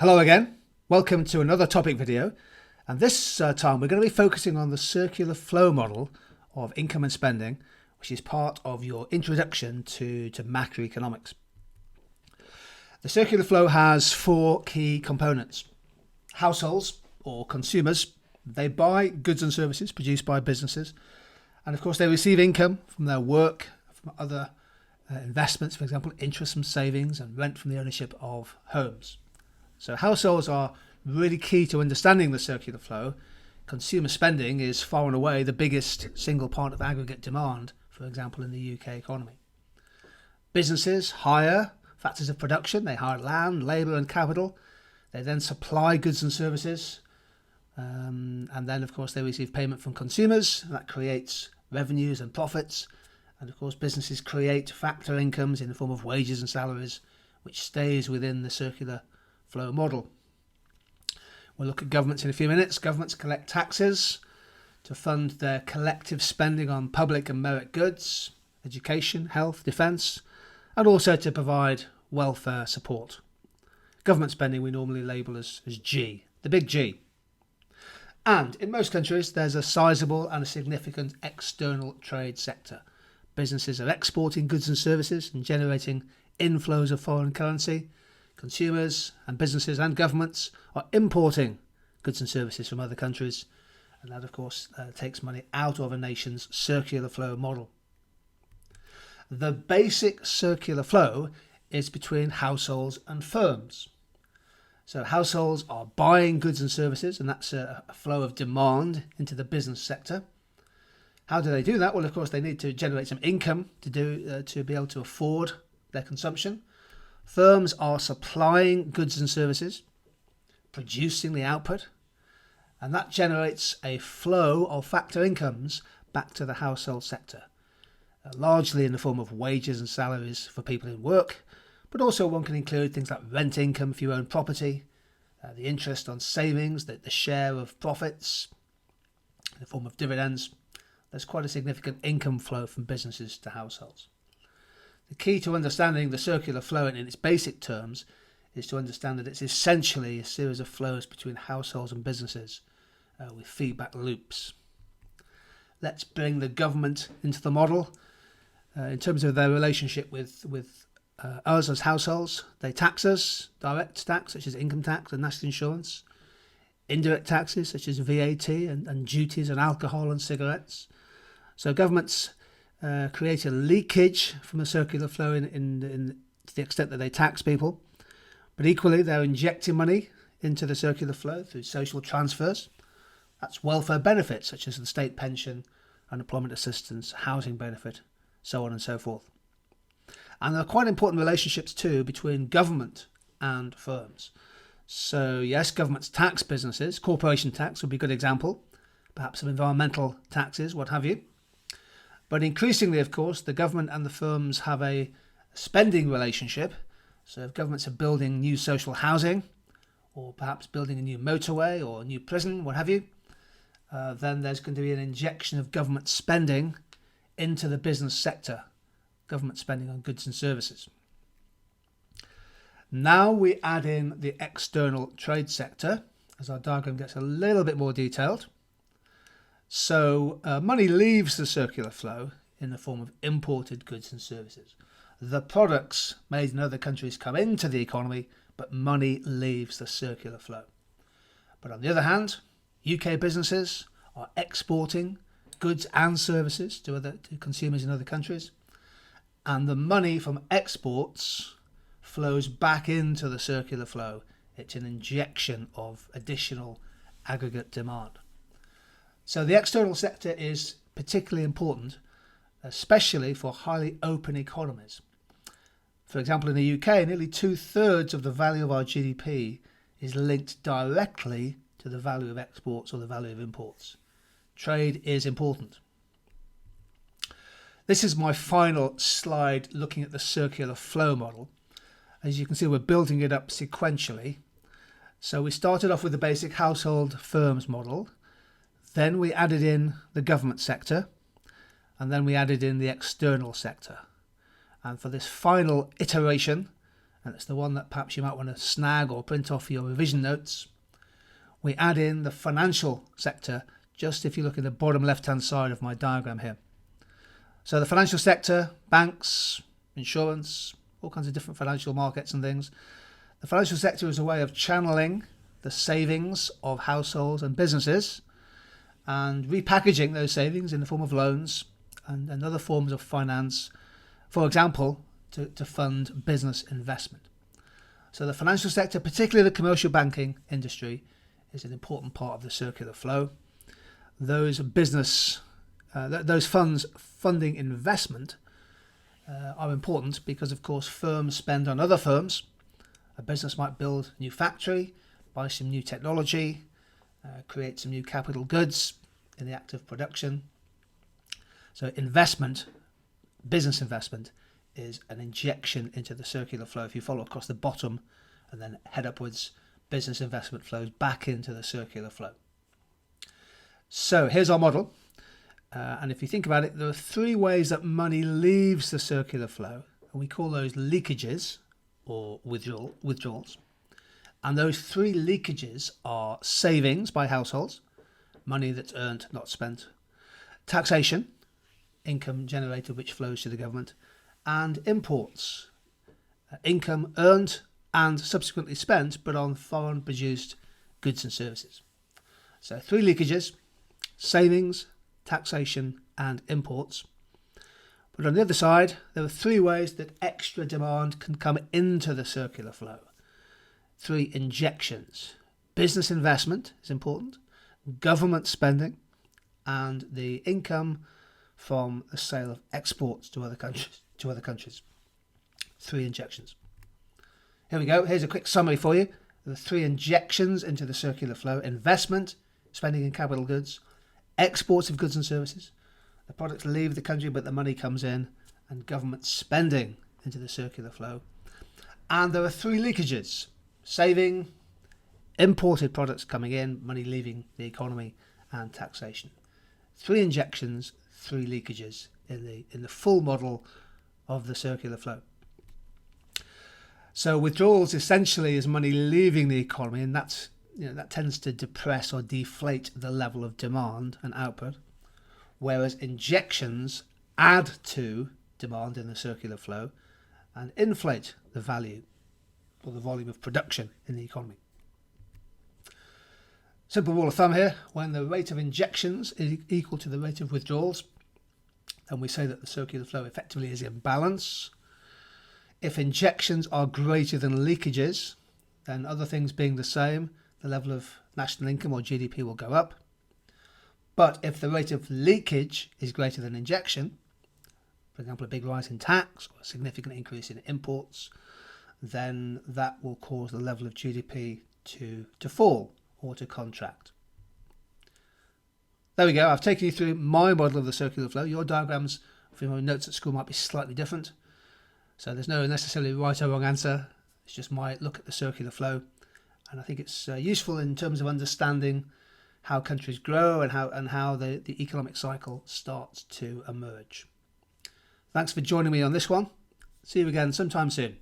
Hello again, welcome to another topic video, and this time we're going to be focusing on the circular flow model of income and spending, which is part of your introduction to macroeconomics. The circular flow has four key components. Households or consumers, they buy goods and services produced by businesses, and of course they receive income from their work, from other investments, for example interest from savings and rent from the ownership of homes. So households are really key to understanding the circular flow. Consumer spending is far and away the biggest single part of aggregate demand, for example in the UK economy. Businesses hire factors of production, they hire land, labour and capital. They then supply goods and services, and then of course they receive payment from consumers. That creates revenues and profits, and of course businesses create factor incomes in the form of wages and salaries, which stays within the circular flow model. We'll look at governments in a few minutes. Governments collect taxes to fund their collective spending on public and merit goods, education, health, defence, and also to provide welfare support. Government spending we normally label as G, the big G. And in most countries there's a sizable and a significant external trade sector. Businesses are exporting goods and services and generating inflows of foreign currency. Consumers and businesses and governments are importing goods and services from other countries, and that of course takes money out of a nation's circular flow model. The basic circular flow is between households and firms. So households are buying goods and services, and that's a flow of demand into the business sector. How do they do that? Well, of course they need to generate some income to be able to afford their consumption. Firms are supplying goods and services, producing the output, and that generates a flow of factor incomes back to the household sector, largely in the form of wages and salaries for people in work, but also one can include things like rent income if you own property, the interest on savings, the share of profits in the form of dividends. There's quite a significant income flow from businesses to households. The key to understanding the circular flow in its basic terms is to understand that it's essentially a series of flows between households and businesses with feedback loops. Let's bring the government into the model in terms of their relationship with us as households. They tax us, direct tax such as income tax and national insurance, indirect taxes such as VAT and duties on alcohol and cigarettes. So governments create a leakage from the circular flow to the extent that they tax people, but equally they're injecting money into the circular flow through social transfers. That's welfare benefits such as the state pension, unemployment assistance, housing benefit, so on and so forth. And there are quite important relationships too between government and firms. So yes, governments tax businesses. Corporation tax would be a good example, perhaps some environmental taxes, what have you. But increasingly, of course, the government and the firms have a spending relationship. So if governments are building new social housing, or perhaps building a new motorway or a new prison, what have you, then there's going to be an injection of government spending into the business sector, government spending on goods and services. Now we add in the external trade sector, as our diagram gets a little bit more detailed. So money leaves the circular flow in the form of imported goods and services. The products made in other countries come into the economy, but money leaves the circular flow. But on the other hand, UK businesses are exporting goods and services to consumers in other countries, and the money from exports flows back into the circular flow. It's an injection of additional aggregate demand. So the external sector is particularly important, especially for highly open economies. For example, in the UK, nearly 2/3 of the value of our GDP is linked directly to the value of exports or the value of imports. Trade is important. This is my final slide looking at the circular flow model. As you can see, we're building it up sequentially. So we started off with the basic household firms model. Then we added in the government sector, and then we added in the external sector. And for this final iteration and it's the one that perhaps you might want to snag or print off for your revision notes. We add in the financial sector, just if you look at the bottom left-hand side of my diagram here. So the financial sector, banks, insurance, all kinds of different financial markets and things. The financial sector is a way of channeling the savings of households and businesses and repackaging those savings in the form of loans and other forms of finance, for example, to fund business investment. So the financial sector, particularly the commercial banking industry, is an important part of the circular flow. Those funds funding investment are important because, of course, firms spend on other firms. A business might build a new factory, buy some new technology, create some new capital goods in the act of production. So investment, business investment, is an injection into the circular flow. If you follow across the bottom and then head upwards, business investment flows back into the circular flow. So here's our model. And if you think about it, there are three ways that money leaves the circular flow. And we call those leakages or withdrawals. And those three leakages are savings by households, money that's earned, not spent; taxation, income generated which flows to the government; and imports, income earned and subsequently spent but on foreign produced goods and services. So three leakages: savings, taxation and imports. But on the other side, there are three ways that extra demand can come into the circular flow. Three injections: business investment is important, government spending, and the income from the sale of exports to other countries. Three injections. Here we go. Here's a quick summary for you. The three injections into the circular flow: investment, spending in capital goods; exports of goods and services, the products leave the country but the money comes in; and government spending into the circular flow. And there are three leakages: saving, imported products coming in, money leaving the economy, and taxation. Three injections, three leakages in the full model of the circular flow. So withdrawals essentially is money leaving the economy, and that tends to depress or deflate the level of demand and output, whereas injections add to demand in the circular flow and inflate the value or the volume of production in the economy. Simple rule of thumb here: when the rate of injections is equal to the rate of withdrawals, then we say that the circular flow effectively is in balance. If injections are greater than leakages, then other things being the same, the level of national income or GDP will go up. But if the rate of leakage is greater than injection, for example, a big rise in tax or a significant increase in imports, then that will cause the level of GDP to fall or to contract. There we go. I've taken you through my model of the circular flow. Your diagrams from your notes at school might be slightly different. So there's no necessarily right or wrong answer. It's just my look at the circular flow. And I think it's useful in terms of understanding how countries grow and how the economic cycle starts to emerge. Thanks for joining me on this one. See you again sometime soon.